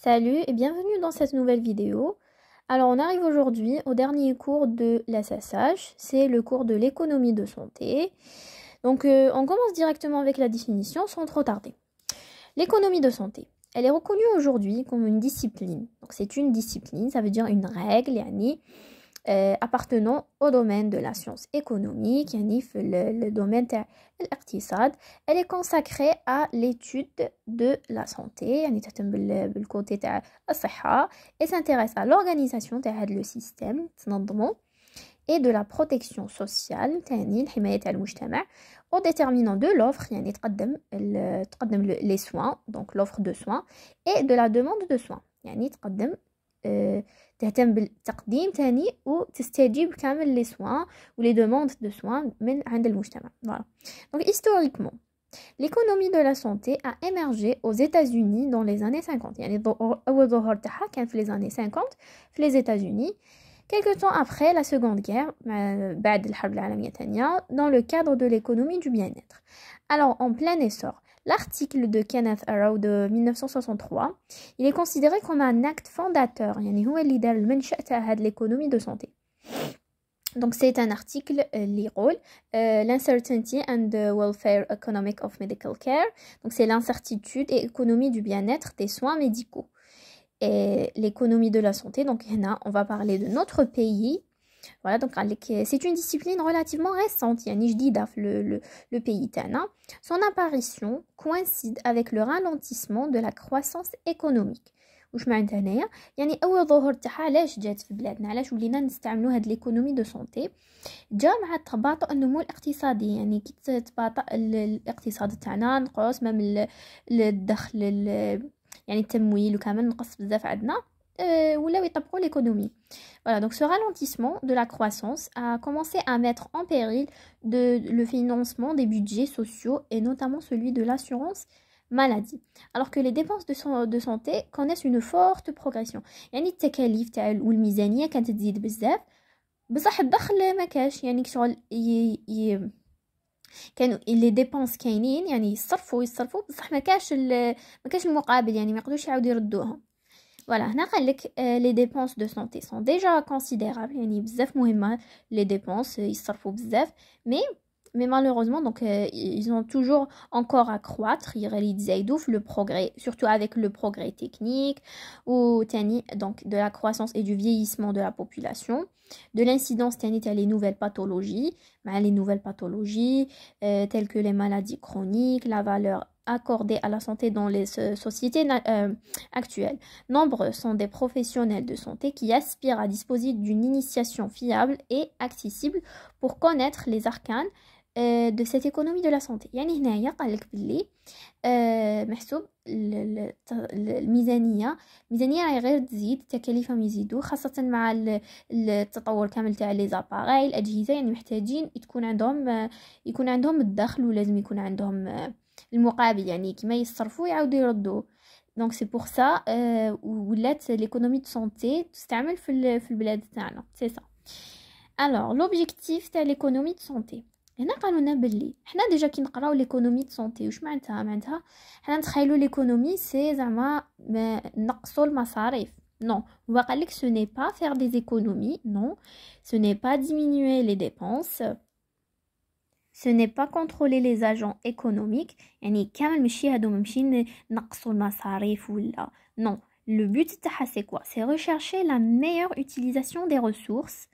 Salut et bienvenue dans cette nouvelle vidéo. Alors on arrive aujourd'hui au dernier cours de l'SSH, c'est le cours de l'économie de santé. Donc on commence directement avec la définition sans trop tarder. L'économie de santé, elle est reconnue aujourd'hui comme une discipline. Donc c'est une discipline, ça veut dire une règle, appartenant au domaine de la science économique, le domaine de الاقتصاد. Elle est consacrée à l'étude de la santé, تهتم بالكوتي تاع الصحة, et s'intéresse à l'organisation تاع هذا le système تنظمه et de la protection sociale, الحماية تاع المجتمع, au déterminant de l'offre, يعني تقدم les soins, donc l'offre de soins, et de la demande de soins, يعني تهتم بالتقديم تاني وتستجيب كامل les soins ou les demandes de soins من عند المجتمع. Voilà. Donc historiquement, l'économie de la santé a émergé aux États-Unis dans les années 50. يعني أول ظهور تاعها كان في les années 50 في les États-Unis. Quelque temps après la Seconde Guerre, بعد الحرب العالمية الثانية, dans le cadre de l'économie du bien-être. Alors, en plein essor, l'article de Kenneth Arrow de 1963, il est considéré comme un acte fondateur, يعني هو اللي دار المنشأ تاع هاد l'économie de santé. Donc c'est un article اللي يقول l'uncertainty and the welfare economic of medical care. Donc c'est l'incertitude et économie du bien-être des soins médicaux. Et l'économie de la santé, donc on va parler de notre pays. Voilà, donc c'est une discipline relativement récente, يعني جديدة في le pays تاعنا. Son apparition coïncide avec le ralentissement de la croissance économique. واش معناتها هنايا؟ يعني اول ظهور تاعها علاش جات في بلادنا، علاش ولينا نستعملوا هاد ليكونومي دو سونتي؟ جا مع تباطؤ النمو الاقتصادي، يعني كي تباطأ الاقتصاد تاعنا نقص من الدخل يعني التمويل وكامل نقص بزاف عندنا ولاو يطبقوا l'économie. Voilà, donc ce ralentissement de la croissance a commencé à mettre en péril le financement des budgets sociaux et notamment celui de l'assurance maladie. Alors que les dépenses de santé connaissent une forte progression. يعني التكاليف تاع والميزانية كانت تزيد بزاف بصح الدخل ما كاش، يعني شغل كانوا لي ديبونس كاينين، يعني يصرفوا بصح ما كاش المقابل، يعني ما يقدروش يعاودوا يردوهم. Voilà, هنا قال لك les dépenses de santé sont déjà considérables, يعني بزاف مهمة les dépenses يصرفوا بزاف, mais malheureusement donc ils ont toujours encore à croître, يزيدوا في le progrès, surtout avec le progrès technique ou تاني donc de la croissance et du vieillissement de la population, de l'incidence تاني تاع les nouvelles pathologies, telles que les maladies chroniques, la valeur accordée à la santé dans les sociétés actuelles. Nombreux sont des professionnels de santé qui aspirent à disposer d'une initiation fiable et accessible pour connaître les arcanes de cette économie de la santé. يعني هنايا قالك بلي محسوب الميزانية راهي غير تزيد، تكاليفهم يزيدوا خاصة مع التطور كامل تاع لي زاباغاي الأجهزة، يعني محتاجين يكون عندهم الدخل ولازم يكون عندهم المقابل، يعني كما يصرفوا يعاودوا يردوا. Donc c'est pour ça ولات l'économie de santé تستعمل في البلاد تاعنا. C'est ça. Alors l'objectif تاع l'économie de santé, هنا قالوا لنا بلي حنا ديجا كي نقراو l'économie de santé واش معناتها حنا نتخيلوا l'économie سي زعما نقصوا المصاريف. Non, on va dire que ce n'est pas faire des économies, non, ce n'est pas diminuer les dépenses, ce n'est pas contrôler les agents économiques, يعني كامل ماشي هادو ماشي نقصوا المصاريف ولا. Non, le but تاعها c'est quoi? C'est rechercher la meilleure utilisation des ressources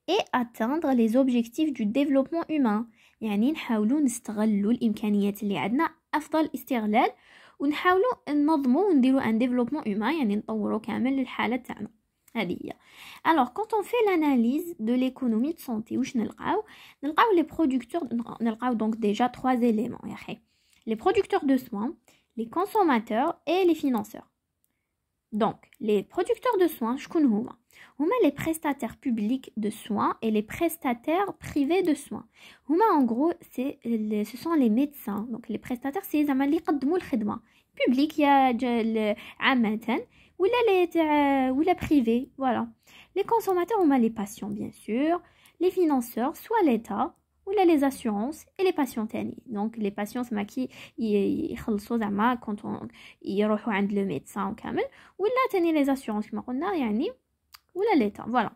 et atteindre les objectifs du développement humain. يعني نحاولوا نستغلوا الامكانيات اللي عندنا افضل استغلال ونحاولوا ننظموا ونديروا un développement humain, يعني نطوروا كامل الحاله تاعنا. هذه هي. Alors quand on fait l'analyse de l'économie de santé, واش نلقاو les producteurs, نلقاو donc déjà trois éléments يا اخي. Les producteurs de soins, les consommateurs et les financeurs. Donc les producteurs de soins شكون هما les prestataires publics de soins et les prestataires privés de soins. هما en gros ce sont les médecins. Donc les prestataires c'est زعما اللي يقدموا الخدمه public يا عامه ولا privé. Voilà. Les consommateurs, on a les patients bien sûr, les financeurs, soit l'État ولا les assurances et les patients تاني. donc les patients ما كي يخلصوا زعما quand يروحوا عند le médecin وكامل ولا تاني les assurances كما قلنا يعني ولا l'état. voilà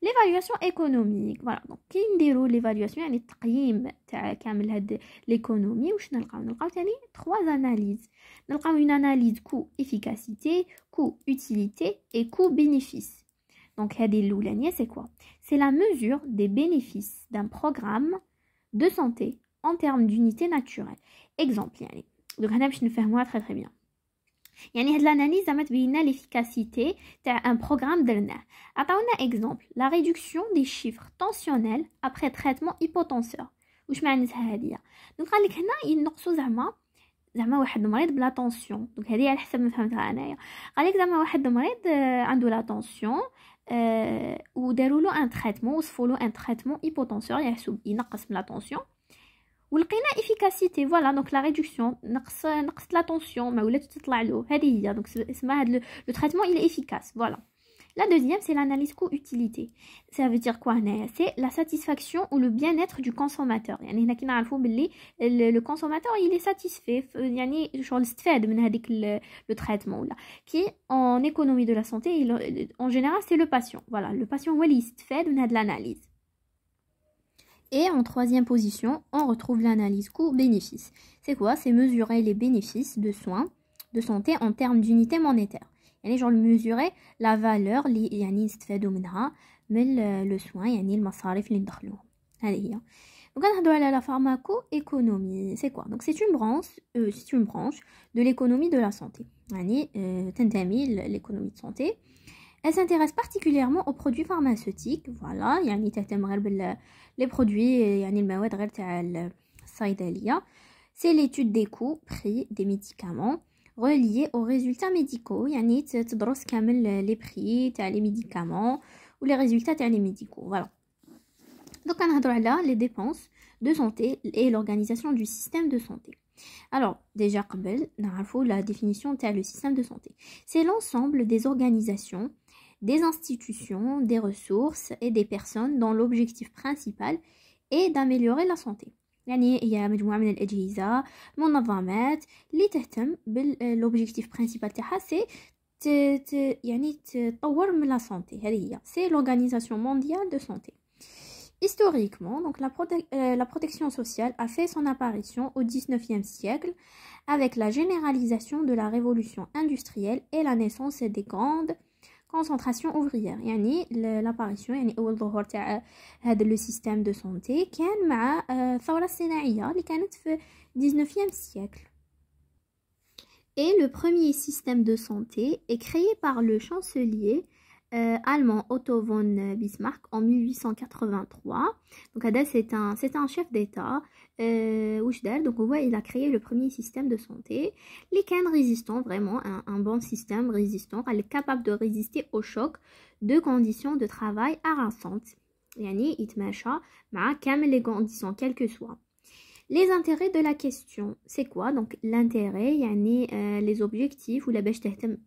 l'évaluation économique. voilà donc كي نديروا l'évaluation يعني التقييم تاع كامل هاد l'économie واش نلقاو تاني 3 analyses. نلقاو une analyse coût efficacité, coût utilité et coût bénéfice. donc هذه الاولانيه c'est quoi? c'est la mesure des bénéfices d'un programme de santé en termes d'unité naturelle. exemple يعني donc هنا باش نفهموها très très bien. يعني هاد l'analyse زعما تبين لنا l'efficacité تاع un programme درناه. عطاونا exemple la réduction des chiffres tensionnels après traitement hypotenseur. واش معناتها هذه؟ دونك قال لك هنا ينقصوا زعما واحد مريض بلا طونسيون. دونك هذه على حسب ما فهمتها انايا. قال لك زعما واحد مريض عنده لا طونسيون وداروا له ان تريتمون وصفوا له ان تريتمون هيبوتونسور يحسب ينقص من لا طونسيون ولقينا افيكاسيتي. فوالا دونك لا ريدكسيون نقصت لا طونسيون ما ولات تطلع له. هذه هي دونك اسمها هاد لو تريتمون il est efficace. voilà. La deuxième, c'est l'analyse coût-utilité. Ça veut dire quoi? C'est la satisfaction ou le bien-être du consommateur. يعني هنا كي نعرفوا باللي le consommateur il est satisfait. يعني شغل استفاد من هذيك le traitement ولا qui en économie de la santé en général c'est le patient. voilà le patient هو اللي يستفاد من هذه l'analyse. Et en troisième position, on retrouve l'analyse coût-bénéfice. C'est quoi? C'est mesurer les bénéfices de soins de santé en termes d'unité monétaire. يعني genre mesurer la valeur اللي يعني نستفادوا منها من le soin يعني المصاريف اللي ندخلوهم. هذه هي. donc نهضروا على la pharmaco-économie. c'est quoi? donc c'est une branche de l'économie de la santé. يعني تنتمي l'économie de santé. Elle s'intéresse particulièrement aux produits pharmaceutiques. voilà يعني تهتم غير les produits يعني المواد غير تاع الصيدليه. c'est l'étude des coûts prix des médicaments reliés aux résultats médicaux. يعني تدرس كامل les prix تاع les médicaments ou les résultats تاع les médicaux. voilà donc نهضروا على les dépenses de santé et l'organisation du système de santé. alors déjà قبل نعرفوا la définition تاع le système de santé. c'est l'ensemble des organisations, des institutions, des ressources et des personnes dont l'objectif principal est d'améliorer la santé. يعني هي مجموعة من الأجهزة منظمات اللي تهتم بالobjectif principal تاعها سي يعني تطور من لا سانتي. هذه هي c'est l'organisation mondiale de santé. historiquement donc la protection sociale a fait son apparition au 19e siècle avec la généralisation de la révolution industrielle et la naissance des grandes concentration ouvrière. يعني l'apparition يعني أول ظهور تاع هذا le système de santé كان مع الثورة الصناعية اللي كانت في 19e siècle. Et le premier système de santé est créé par le chancelier allemand Otto von Bismarck en 1883. donc هذا c'est un chef d'état واش دار donc هو il a créé le premier système de santé اللي كان résistant vraiment un bon système résistant elle est capable de résister au choc de conditions de travail harassante. يعني يتماشى مع كامل les conditions quelles que soient. Les intérêts de la question, c'est quoi? donc l'intérêt يعني les objectifs ou la باش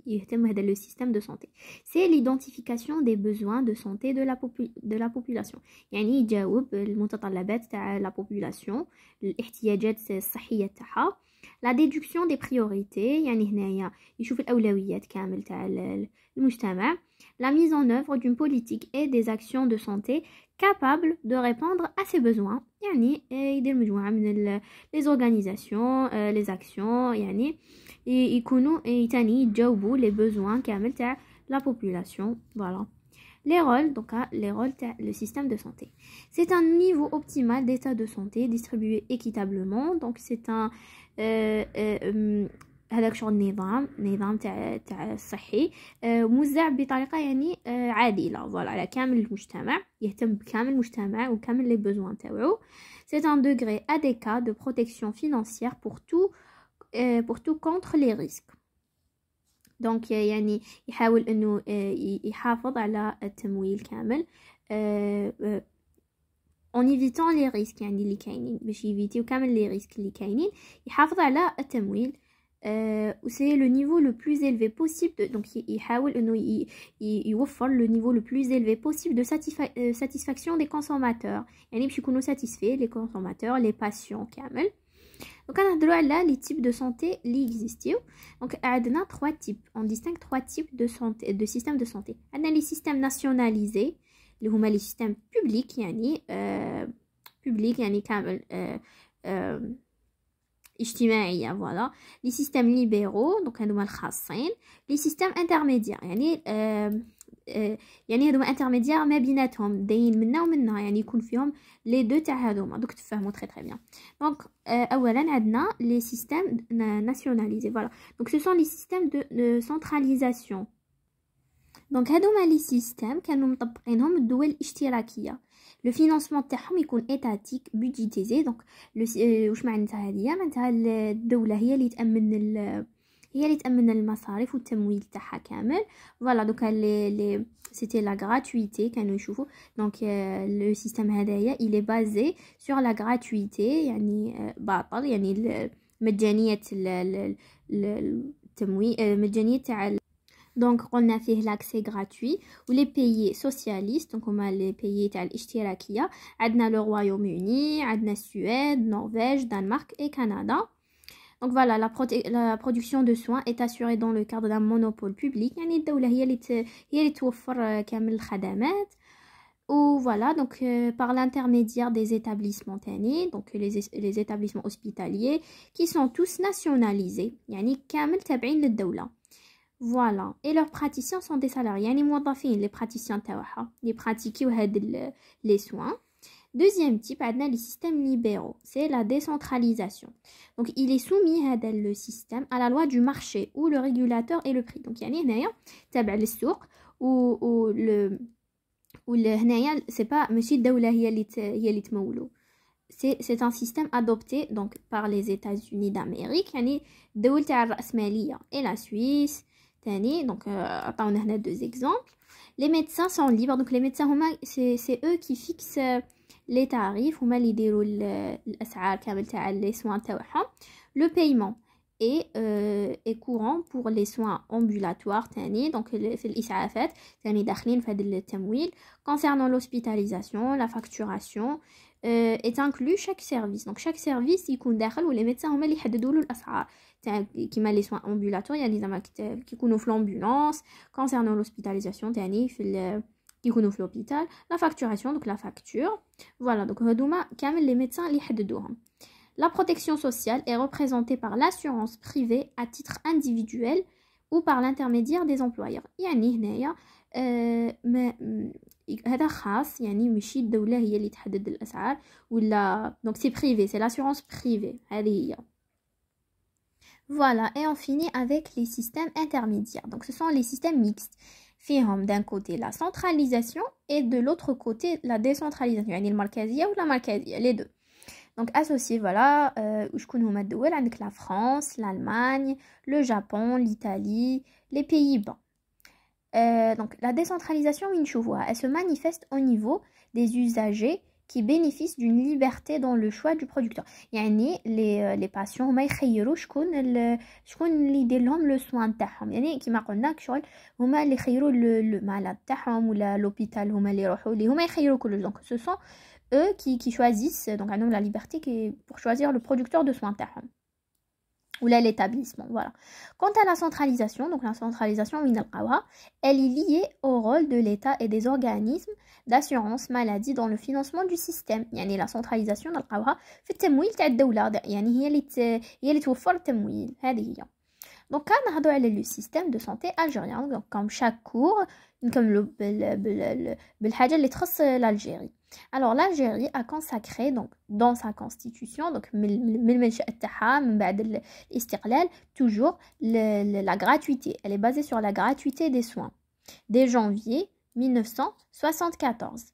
يهتم هذا le système de santé. c'est l'identification des besoins de santé de la population. يعني يجاوب المتطلبات تاع la population الاحتياجات الصحية تاعها. la déduction des priorités يعني هنايا يشوف الأولويات كامل تاع المجتمع. la mise en œuvre d'une politique et des actions de santé capable de répondre à ses besoins. يعني يدير مجموعة من les organisations les actions يعني يكونوا تاني يتجاوبوا les besoins كامل تاع la population. voilà les rôles donc les rôles تاع le système de santé. c'est un niveau optimal d'état de santé distribué équitablement. donc c'est un هذاك شغل نظام تاع الصحي موزع بطريقه يعني عادله فوالا على كامل المجتمع يهتم بكامل المجتمع وكامل لي بوزوان تاعو. c'est un degré adéquat de protection financière pour tout contre les risques. donc يعني يحاول انه يحافظ على التمويل كامل en évitant les risques يعني اللي كاينين باش يفيتيو كامل les risques اللي كاينين يحافظ على التمويل c'est le niveau le plus élevé possible donc يحاول انه يوفر le niveau le plus élevé possible de satisfaction des consommateurs يعني باش يكونوا satisfaits les consommateurs les patients كامل. Donc on a là les types de santé qui existent. Donc on a trois types, on distingue trois types de santé, de systèmes de santé. On a les systèmes nationalisés, les systèmes publics يعني public يعني كامل اجتماعية voilà. Les systèmes libéraux donc هذوما الخاصين. Les systèmes intermédiaires يعني يعني هذوما انترميديار ما بيناتهم داين منا ومنا يعني يكون فيهم لي دو تاع هذوما دوك تفهموا تري بيان. دونك اولا عندنا لي سيستيم ناسيوناليزي فوالا دونك سو سون لي سيستيم دو سنتراليزاسيون. دونك هذوما لي سيستيم كانوا مطبقينهم الدول الاشتراكيه لو فينانسمون تاعهم يكون ايتاتيك بودجيتيزي. دونك واش معناتها هذه معناتها الدوله هي اللي تأمن المصاريف والتمويل تاعها كامل فوالا. دوكا لي سيتي لا غراتويتي كانوا يشوفوا دونك لو سيستيم هذايا il est basé sur la gratuité يعني باطل يعني مجانيه التمويل مجانيه تاع دونك قلنا فيه لاكسي غراتوي ولي بيي سوسياليست دونك هما لي بيي تاع الاشتراكيه. عندنا لو رويوم-اوني عندنا السويد نرويج دنمارك et كندا. Donc voilà, la production de soins est assurée dans le cadre d'un monopole public. يعني الدولة هي اللي توفر كامل الخدمات. Ou voilà, donc par l'intermédiaire des établissements تاني, donc les établissements hospitaliers qui sont tous nationalisés. يعني كامل تابعين للدولة. Voilà, et leurs praticiens sont des salariés. يعني موظفين les praticiens تاعها اللي براتيكيو هاد les soins. Deuxième type, on a les systèmes libéraux, c'est la décentralisation. Donc, il est soumis le système à la loi du marché où le régulateur est le prix. Donc, il y a تابع للسوق ou هنايا c'est pas ماشي الدولة هي اللي تمولو. C'est un système adopté donc par les États-Unis d'Amérique يعني الدول تاع الرأسمالية et la Suisse تاني. Donc, عطاونا هنا deux exemples. Les médecins sont libres. Donc, les médecins c'est eux qui fixent les tarifs هما اللي يديروا الاسعار كامل تاع لي سوان تاعهم. لو بايمون est courant pour les soins ambulatoires تاني دونك في الاسعافات تاني داخلين في هذا التمويل. concernant l'hospitalisation la facturation est inclus chaque service. donc chaque service يكون داخل ولي ميدسان هما اللي يحددوا له الاسعار تاع كيما لي سوان ambulatoires يعني زعما كيكونوا في l'ambulance. concernant l'hospitalisation تاني في يكونوا في l'hôpital. la facturation donc la facture voilà donc هذوما كامل les médecins اللي يحددوهم. La protection sociale est représentée par l'assurance privée à titre individuel ou par l'intermédiaire des employeurs. يعني هنايا هذا خاص يعني ماشي الدولة هي اللي تحدد الأسعار ولا donc c'est privé, c'est l'assurance privée هذه هي. Voilà, et on finit avec les systèmes intermédiaires. Donc ce sont les systèmes mixtes. فيهم d'un côté la centralisation et de l'autre côté la décentralisation يعني المركزية ولا مركزية les deux. Donc associé voilà وشكون هما الدول عندك la France, l'Allemagne, le Japon, l'Italie, les Pays-Bas. Donc la décentralisation elle se manifeste au niveau des usagers qui bénéficient d'une liberté dans le choix du producteur. يعني les patients هما يخيروا شكون اللي يدير لهم le soin تاعهم. يعني كما قلنا شغل هما اللي يخيروا le malade تاعهم ولا l'hôpital هما اللي يروحوا ليه هما يخيروا كل. donc ce sont eux qui choisissent donc عندهم la liberté pour choisir le producteur de soins تاعهم ou là l'établissement. Voilà. Quant à la centralisation, donc la centralisation elle est liée au rôle de l'État et des organismes d'assurance maladie dans le financement du système. يعني la centralisation نلقاوها في التمويل تاع الدولة يعني هي اللي توفر التمويل هذه هي. Donc كنهضروا على le système de santé algérien. donc comme chaque cours نكملوا بالحاجة اللي تخص l'Algérie. Alors l'Algérie a consacré donc dans sa constitution donc من المنشأ تاعها من بعد الاستقلال toujours la gratuité. Elle est basée sur la gratuité des soins dès janvier 1974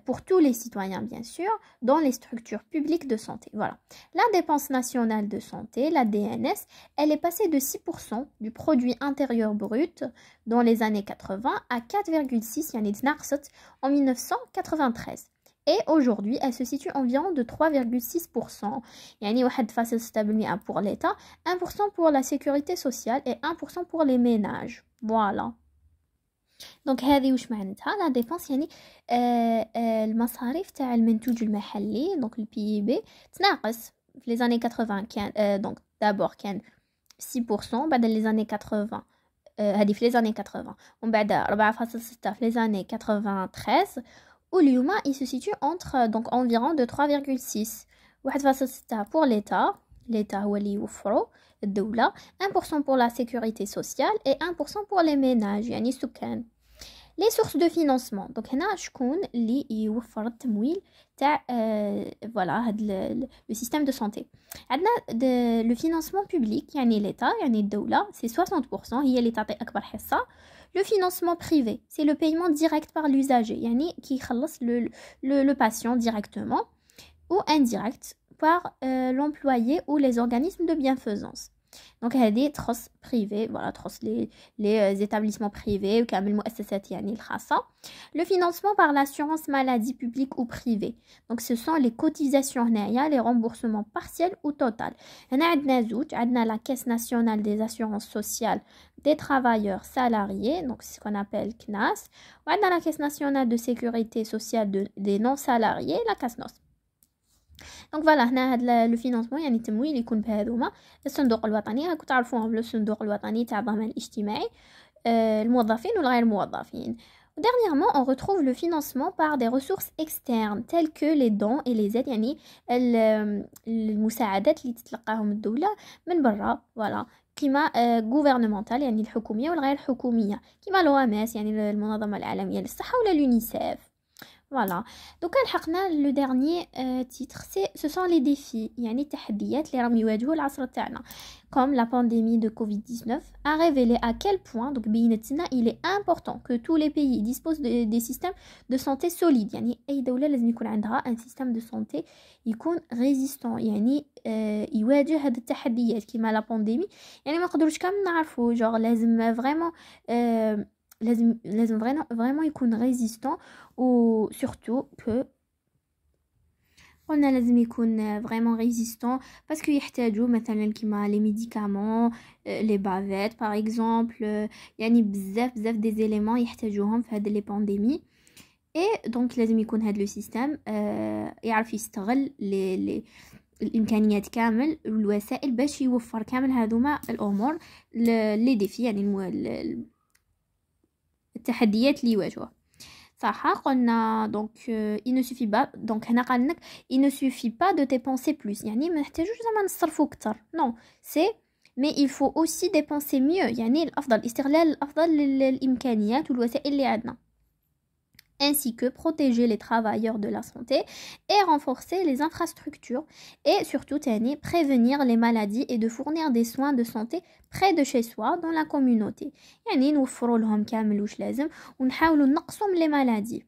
pour tous les citoyens bien sûr dans les structures publiques de santé. Voilà. La dépense nationale de santé, la DNS, elle est passée de 6% du produit intérieur brut dans les années 80 à 4,6 يعني تنقصت en 1993. Et aujourd'hui, elle se situe environ de 3,6%. يعني 1,6% pour l'État, 1% pour la sécurité sociale et 1% pour les ménages. Voilà. دونك هذه واش معناتها لا ديفونس يعني المصاريف تاع المنتوج المحلي دونك البي بي تناقص في لي زاني 80 كان دونك دابور كان 6% بعد لي زاني 80 هذه في لي زاني 80 ومن بعد 4,6 في لي زاني 93 واليوم il se situe entre donc environ de 3,6 1,6 pour l'État هو اللي يوفرو الدولة 1% pour la sécurité sociale et 1% pour les ménages يعني السكان. Les sources de financement donc هنا شكون اللي يوفر التمويل تاع voilà هاد le système de santé. عندنا le financement public يعني l'État يعني الدولة c'est 60% هي اللي تعطي أكبر حصة. Le financement privé c'est le paiement direct par l'usager يعني كي يخلص le patient directement ou indirect par l'employé ou les organismes de bienfaisance. Donc هذه تخص privé voilà تخص les établissements privés وكامل المؤسسات يعني الخاصة. Le financement par l'assurance maladie publique ou privée. Donc ce sont les cotisations هنايا les remboursements partiels ou total. هنا عندنا زوج عندنا la caisse nationale des assurances sociales des travailleurs salariés donc c'est ce qu'on appelle CNAS وعندنا la caisse nationale de sécurité sociale des non salariés la CASNOS. دونك فوالا هنا هذا لو فينانسمون يعني التمويل يكون بهذوما الصندوق الوطني راكم تعرفوهم الصندوق الوطني تاع الضمان الاجتماعي الموظفين والغير موظفين. Dernièrement, on retrouve le financement par des ressources externes telles que les dons et les aides يعني المساعدات اللي تتلقاهم الدولة من برا فوالا كيما gouvernemental يعني الحكومية والغير حكومية كيما l'OMS يعني المنظمة العالمية للصحة ولا l'UNICEF. Voilà. Donc le dernier titre ce sont les défis يعني التحديات اللي راهم يواجهوا العصر تاعنا comme la pandémie de Covid-19 a révélé à quel point donc بينتنا il est important que tous les pays disposent des systèmes de santé solides يعني اي دولة لازم يكون عندها un système de santé يكون résistant يعني يواجه هذه التحديات كيما la pandémie يعني ما نقدروش كامل نعرفوا genre لازم vraiment لازم vraiment يكون ريزيستون و surtout que قلنا لازم يكون vraiment ريزيستون باسكو يحتاجوا مثلا كيما لي ميديكامون لي بافيت باغ اكزومبل يعني بزاف دي زيليمون يحتاجوهم في هاد لي بانديمي اي دونك لازم يكون هاد لو سيستم يعرف يستغل لي الامكانيات كامل والوسائل باش يوفر كامل هذوما الامور لي ديفي يعني التحديات اللي يواجهوها صح قلنا دونك il ne suffit pas donc هنا قال لك il ne suffit pas de dépenser plus يعني ما نحتاجوش زعما نصرفوا اكثر non c'est mais il faut aussi dépenser mieux يعني الافضل استغلال الافضل للامكانيات والوسائل اللي عندنا ainsi que protéger les travailleurs de la santé et renforcer les infrastructures et surtout prévenir les maladies et de fournir des soins de santé près de chez soi dans la communauté يعني نوفروا لهم كامل واش لازم ونحاولوا نقصوا من les maladies.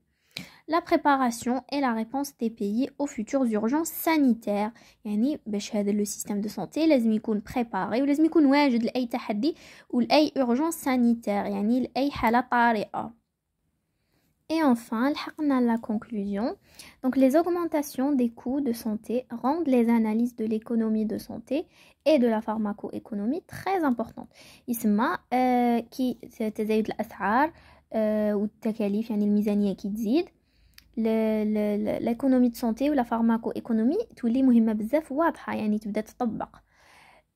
La préparation et la réponse des pays aux futures urgences sanitaires يعني باش هذا le système de santé لازم يكون préparé ولازم يكون واجد لأي تحدي ولأي urgence sanitaire يعني لأي حالة طارئة. Et enfin, la conclusion. Donc, les augmentations des coûts de santé rendent les analyses de l'économie de santé et de la pharmacoéconomie très importantes. يسمى كي تزايد الأسعار والتكاليف يعني الميزانية كي تزيد l'économie de santé ou la pharmacoéconomie تولي مهمة بزاف واضحة يعني تبدأ تطبق.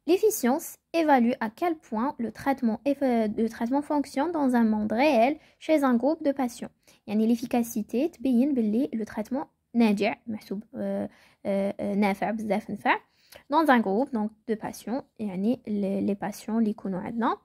L'efficience évalue à quel point le traitement fonctionne dans un monde réel chez un groupe de patients. يعني l'efficacité تبين باللي le traitement ناجع محسوب نافع بزاف نفع dans un groupe donc de patients يعني les patients اللي يكونوا عندنا.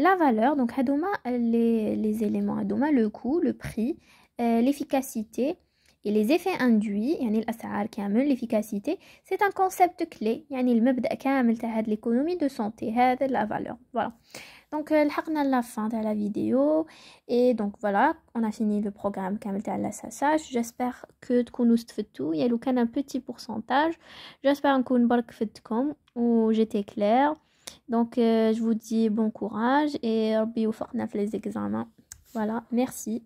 La valeur donc هادوما les éléments هادوما le coût le prix l'efficacité et les effets induits يعني الأسعار كامل l'efficacité c'est un concept clé يعني المبدأ كامل تاع هاد l'économie de santé هذا la valeur voilà donc لحقنا la fin de la vidéo et donc voilà on a fini le programme كامل تاع l'SSH j'espère que تكونوا استفدتوا يا لو كان un petit pourcentage j'espère نكون برك فدتكم و j'étais claire donc je vous dis bon courage et ربي يوفقنا في les examens voilà merci